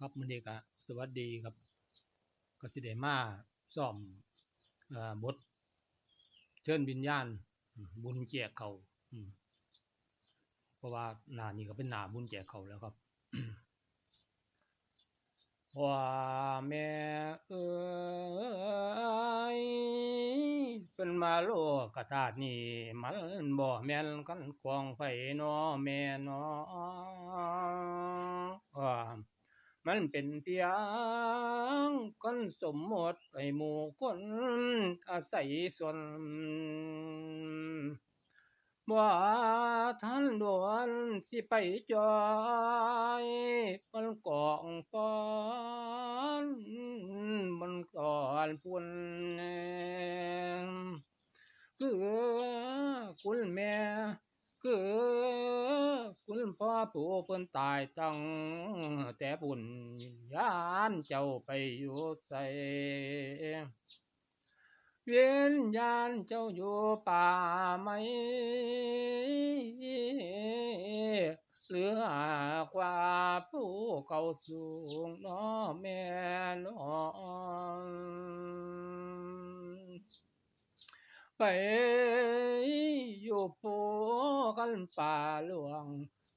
ครับมื้อนี้ก็สวัสดีครับก็สิได้มาซ้อมบทเชิญวิญญาณบุญแจกข้าวเพราะว่าหน้านี้ก็เป็นหน้าบุญแจกข้าวแล้วครับ พ่อแม่เอ๋ยเพิ่นมาโลกธาตุนี้มันบ่แม่นกันกวางไผน้อแม่น้อมันเป็นเพียงคนสมมุติให้หมู่คนอาศัยส่วนบ่ทันด่วนสิไปจอยมันกองฟ้อนมันก่อนพุ่นคือคุณแม่คือคุณพ่อผู้เพิ่นตายตั้งแต่บุญญาณเจ้าไปอยู่ไสวิญญาณเจ้าอยู่ป่าไหมหรือหากว่าผู้เขาสูงน้อแม่น้องไปอยู่ภูกันป่าหลวง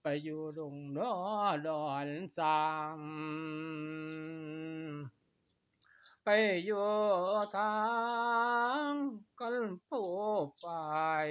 ไปอยู่ดงน้อดอนสามไปอยู่ทางกันผู้ฝ่าย